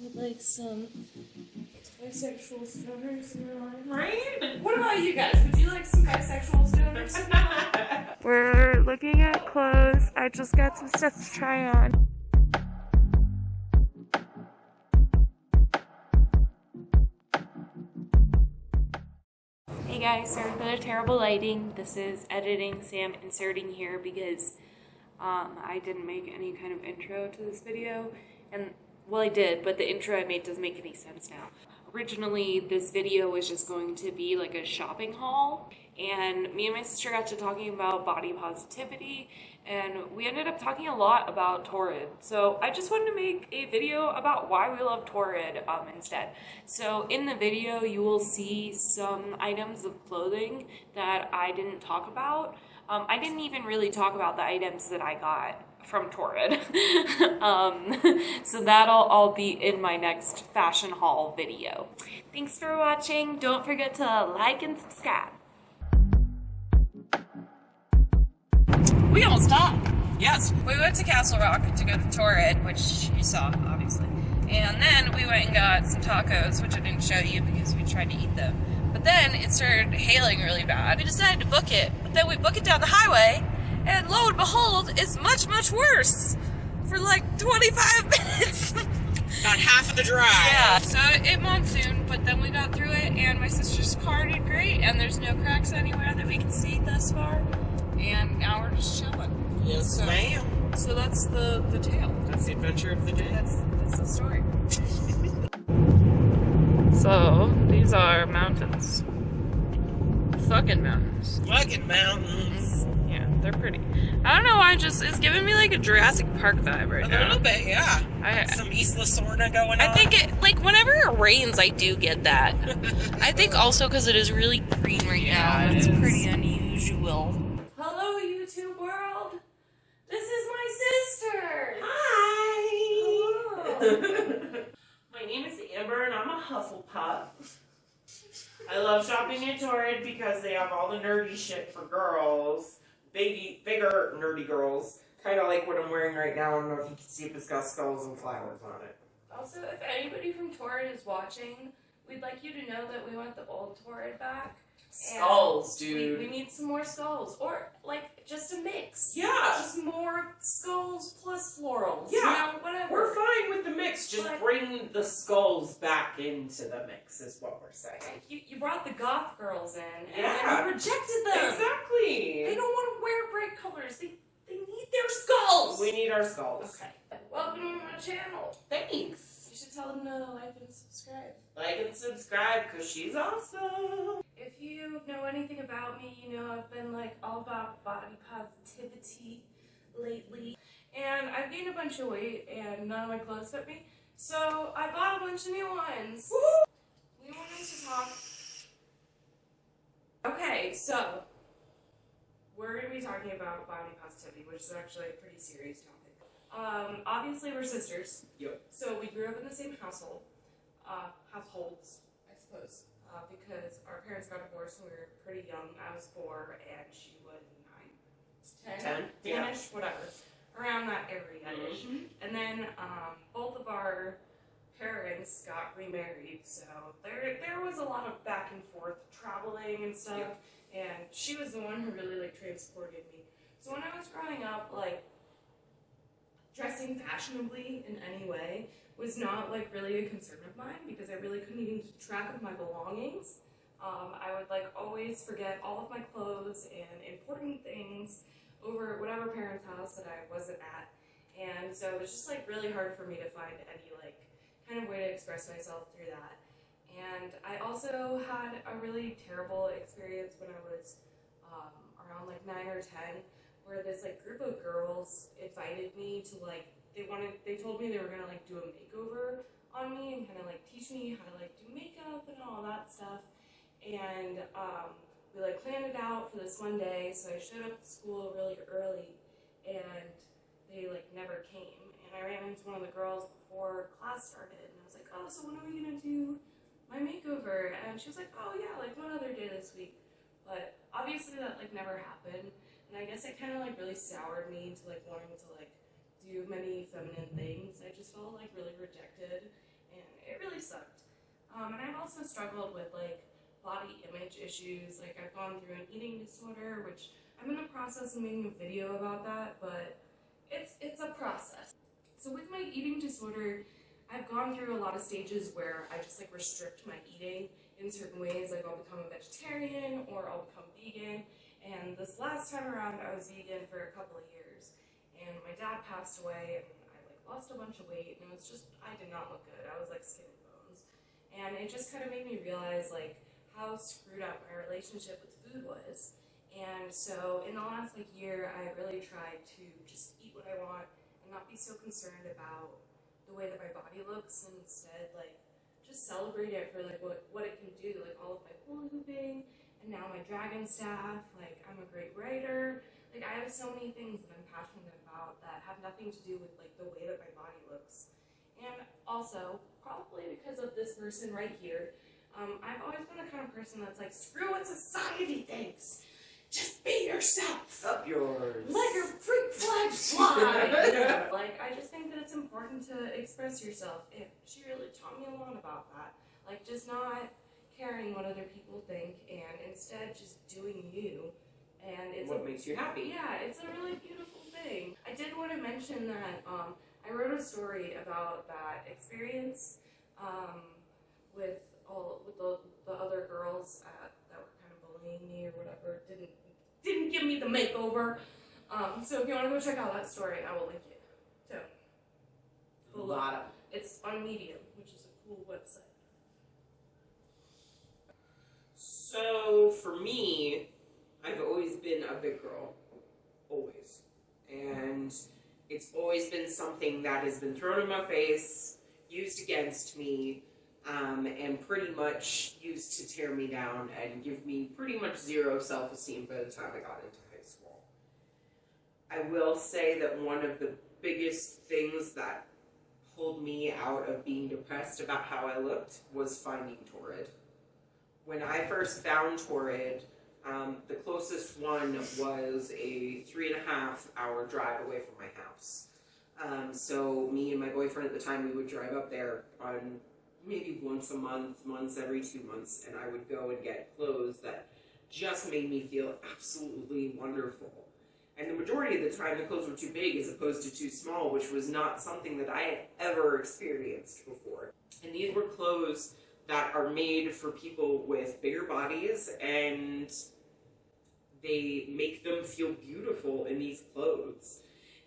with like some bisexual stoners in your life. Right? What about you guys? Would you like some bisexual stoners? We're looking at clothes. I just got some stuff to try on. Hey guys, sorry for the terrible lighting. This is editing Sam inserting here because I didn't make any kind of intro to this video. And, well, I did, but the intro I made doesn't make any sense now. Originally, this video was just going to be like a shopping haul, and me and my sister got to talking about body positivity, and we ended up talking a lot about TORRID. So I just wanted to make a video about why we love TORRID instead. So in the video, you will see some items of clothing that I didn't talk about. I didn't even really talk about the items that I got from TORRID. So that'll all be in my next fashion haul video. Thanks for watching. Don't forget to like and subscribe. We almost stopped. Yes, we went to Castle Rock to go to TORRID, which you saw, obviously. And then we went and got some tacos, which I didn't show you because we tried to eat them. But then it started hailing really bad. We decided to book it, but then we book it down the highway, and lo and behold, it's much, much worse for like 25 minutes. About half of the drive. Yeah, so it monsooned, but then we got through it, and my sister's car did great, and there's no cracks anywhere that we can see thus far, and now we're just chilling. Yes, ma'am. So that's the tale. That's the adventure of the day. That's the story. So, these are mountains. Fucking mountains. Fucking mountains. Yeah, they're pretty. I don't know why, it's giving me like a Jurassic Park vibe right now. A little bit, yeah. Some Isla Sorna going on. I think whenever it rains, I do get that. I think also because it is really green right now. It's pretty unusual. Hello, YouTube world. This is my sister. Hi. Hello. My name is Amber and I'm a Hufflepuff. I love shopping at TORRID because they have all the nerdy shit for girls. Bigger nerdy girls. Kind of like what I'm wearing right now. I don't know if you can see it, but it's got skulls and flowers on it. Also, if anybody from TORRID is watching, we'd like you to know that we want the old TORRID back. Skulls, dude. We need some more skulls. Or, like, just a mix. Yeah. Just more skulls plus florals. Yeah. You know, whatever. We're fine with the mix. Just bring the skulls back into the mix is what we're saying. You brought the goth girls in, and Yeah. you rejected them. Exactly. They don't want to wear bright colors. They need their skulls. We need our skulls. Okay. Welcome to my channel. Thanks. You should tell them to like and subscribe. Like and subscribe, because she's awesome. If you know anything about me, you know I've been like all about body positivity lately. And I've gained a bunch of weight and none of my clothes fit me. So I bought a bunch of new ones. Woo! We wanted to talk. Okay, so we're going to be talking about body positivity, which is actually a pretty serious topic. Obviously we're sisters. Yep. So we grew up in the same households, I suppose. Because our parents got divorced when we were pretty young. I was 4 and she was 9. 10? 10-ish, whatever. Around that area-ish. And then both of our parents got remarried, so there was a lot of back and forth traveling and stuff. Yep. And she was the one who really like transported me. So when I was growing up, like dressing fashionably in any way was not like really a concern of mine because I really couldn't even keep track of my belongings. I would like always forget all of my clothes and important things over at whatever parent's house that I wasn't at. And so it was just like really hard for me to find any like kind of way to express myself through that. And I also had a really terrible experience when I was around like 9 or 10 where this like group of girls invited me to like they told me they were gonna like do a makeover on me and kind of like teach me how to like do makeup and all that stuff. And we like planned it out for this one day, so I showed up at school really early and they like never came. And I ran into one of the girls before class started and I was like, oh, so when are we gonna do my makeover? And she was like, oh yeah, like one other day this week. But obviously that like never happened. And I guess it kind of like really soured me into like wanting to like do many feminine things. I just felt like really rejected and really sucked. And I've also struggled with like body image issues. Like I've gone through an eating disorder, which I'm in the process of making a video about that, but it's a process. So with my eating disorder, I've gone through a lot of stages where I just like restrict my eating in certain ways. Like I'll become a vegetarian or I'll become vegan. And this last time around, I was vegan for a couple of years. And my dad passed away, and I like lost a bunch of weight, and it was just, I did not look good. I was like skin and bones. And it just kind of made me realize like how screwed up my relationship with food was. And so in the last like year, I really tried to just eat what I want and not be so concerned about the way that my body looks, and instead like just celebrate it for like what it can do, like all of my hula hooping, and now my dragon staff. Like I'm a great writer. Like I have so many things that I'm passionate about that have nothing to do with like the way that my body looks. And also, probably because of this person right here, I've always been the kind of person that's like, screw what society thinks. Just be yourself. Up yours. Let your freak flag fly. Like, I just think that it's important to express yourself. And she really taught me a lot about that. Like, just not caring what other people think, and instead just doing you. And it's what makes you happy. Yeah, it's a really beautiful thing. I did want to mention that I wrote a story about that experience with the other girls that were kind of bullying me or whatever. Didn't give me the makeover. So if you want to go check out that story, I will link it. So below. It's on Medium, which is a cool website. So for me, I've always been a big girl, always, and it's always been something that has been thrown in my face, used against me, and pretty much used to tear me down and give me pretty much zero self-esteem by the time I got into high school. I will say that one of the biggest things that pulled me out of being depressed about how I looked was finding TORRID. When I first found TORRID, the closest one was a 3.5-hour drive away from my house. So me and my boyfriend at the time, we would drive up there on maybe once a month, once every 2 months, and I would go and get clothes that just made me feel absolutely wonderful. And the majority of the time, the clothes were too big as opposed to too small, which was not something that I had ever experienced before. And these were clothes that are made for people with bigger bodies, and they make them feel beautiful in these clothes.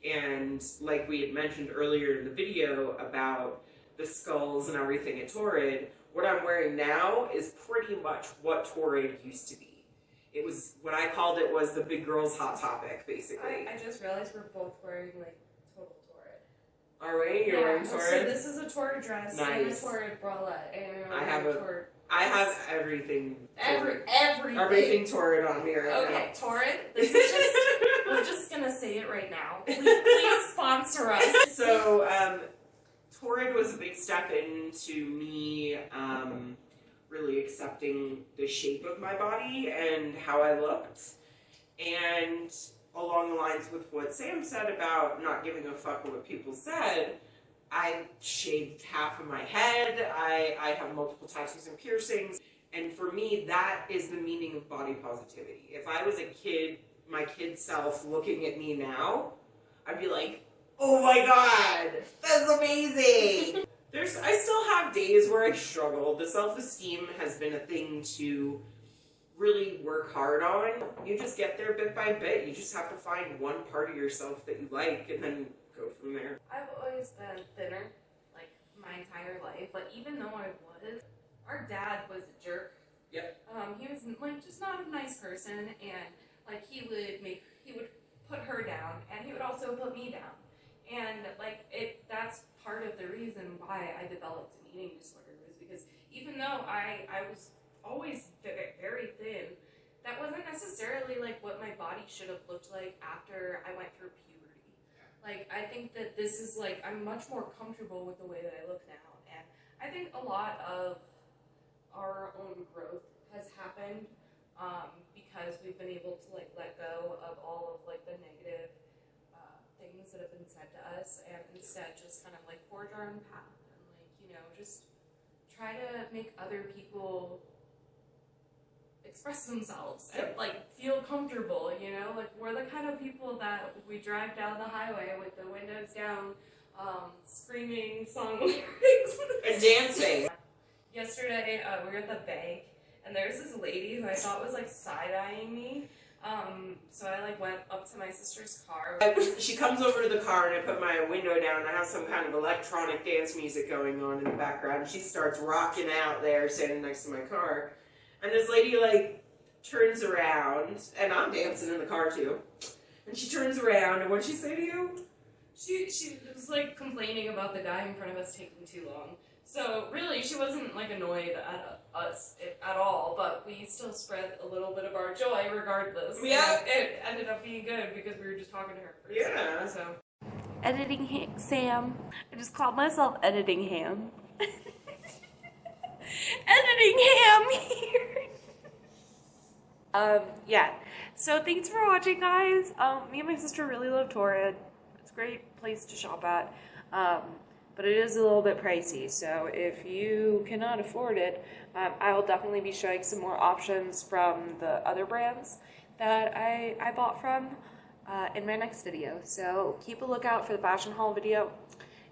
And like we had mentioned earlier in the video about the skulls and everything at TORRID, what I'm wearing now is pretty much what TORRID used to be. It was, what I called it was the big girl's hot topic, basically. I just realized we're both wearing like total TORRID. All right, you're wearing TORRID? So this is a TORRID dress and a Nice. TORRID bralette, and I have everything. Everything TORRID on me right now. Okay, TORRID. This is just we're just gonna say it right now. Please sponsor us. So, TORRID was a big step into me really accepting the shape of my body and how I looked. And along the lines with what Sam said about not giving a fuck what people said, I shaved half of my head, I have multiple tattoos and piercings, and for me, that is the meaning of body positivity. If I was a kid, my kid self looking at me now, I'd be like, oh my god, that's amazing! I still have days where I struggle. The self-esteem has been a thing to really work hard on. You just get there bit by bit. You just have to find one part of yourself that you like and then go from there. I've always been thinner, like, my entire life. Like, even though I was, our dad was a jerk. Yep. He was, like, just not a nice person, and, like, he would put her down, and he would also put me down. And, like, that's part of the reason why I developed an eating disorder, was because even though I was always very thin, that wasn't necessarily, like, what my body should have looked like after I went through puberty. Like, I think that this is, like, I'm much more comfortable with the way that I look now, and I think a lot of our own growth has happened because we've been able to, like, let go of all of, like, the negative things that have been said to us, and instead just kind of like forge our own path and, like, you know, just try to make other people express themselves and like feel comfortable, you know? Like we're the kind of people that we drive down the highway with the windows down, screaming song lyrics and dancing. Yesterday, we were at the bank, and there was this lady who I thought was like side-eyeing me. So I like went up to my sister's car. She comes over to the car and I put my window down and I have some kind of electronic dance music going on in the background. She starts rocking out there standing next to my car. And this lady like turns around, and I'm dancing in the car too. And she turns around and what'd she say to you? She was like complaining about the guy in front of us taking too long. So really, she wasn't like annoyed at us at all, but we still spread a little bit of our joy regardless. Yeah. And it ended up being good because we were just talking to her for a Yeah. second, so. Editing Sam. I just called myself Editing Ham. Editing Ham here. Yeah. So thanks for watching, guys. Me and my sister really love Torrid. It's a great place to shop at. But it is a little bit pricey, so if you cannot afford it, I will definitely be showing some more options from the other brands that I bought from in my next video. So keep a lookout for the fashion haul video.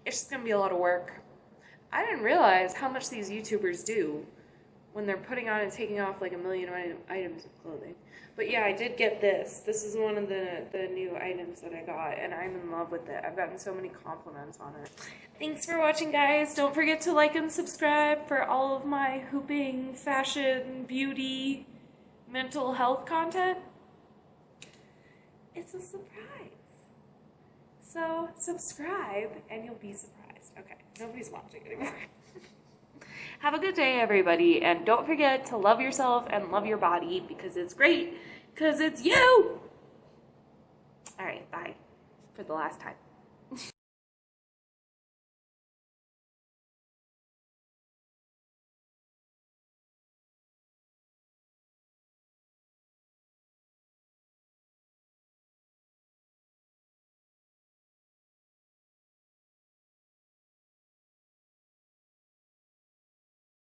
It's just going to be a lot of work. I didn't realize how much these YouTubers do when they're putting on and taking off like a million items of clothing. But yeah, I did get this. This is one of the new items that I got, and I'm in love with it. I've gotten so many compliments on it. Thanks for watching, guys. Don't forget to like and subscribe for all of my hooping, fashion, beauty, mental health content. It's a surprise. So subscribe and you'll be surprised. Okay, nobody's watching anymore. Have a good day, everybody, and don't forget to love yourself and love your body because it's great, because it's you! Alright, bye. For the last time.